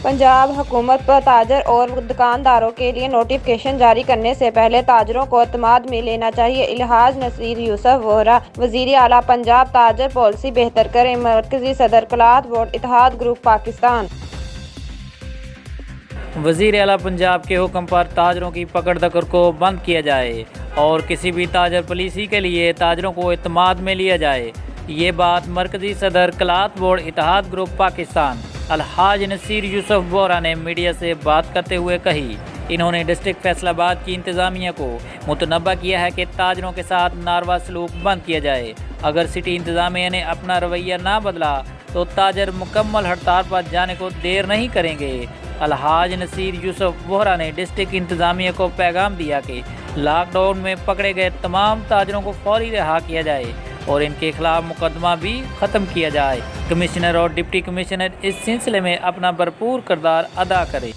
पंजाब हुकूमत पर ताजर और दुकानदारों के लिए नोटिफिकेशन जारी करने से पहले ताजरों को एतमाद में लेना चाहिए। इल्हाज नसीर यूसुफ वोहरा, वज़ीर आला पंजाब। ताजर पॉलिसी बेहतर करें, मरकजी सदर क्लॉथ बोर्ड, इत्तेहाद ग्रुप पाकिस्तान। वज़ीर आला पंजाब के हुक्म पर ताजरों की पकड़ दकर को बंद किया जाए और किसी भी ताजर पॉलिसी के लिए ताजरों को एतमाद में लिया जाए। ये बात मरकजी सदर क्लॉथ बोर्ड इत्तेहाद ग्रुप पाकिस्तान अलहाज नसीर यूसुफ वोहरा ने मीडिया से बात करते हुए कही। इन्होंने डिस्ट्रिक्ट फैसलाबाद की इंतज़ामिया को मुतनब्बा किया है कि ताजरों के साथ नारवा सलूक बंद किया जाए। अगर सिटी इंतज़ामिया ने अपना रवैया ना बदला तो ताजर मुकम्मल हड़ताल पर जाने को देर नहीं करेंगे। अलहाज नसीर यूसुफ वोहरा ने डिस्ट्रिक्ट इंतज़ामिया को पैगाम दिया कि लॉकडाउन में पकड़े गए तमाम ताजरों को फौरी रिहा किया जाए और इनके खिलाफ मुकदमा भी ख़त्म किया जाए। कमिश्नर और डिप्टी कमिश्नर इस सिलसिले में अपना भरपूर किरदार अदा करें।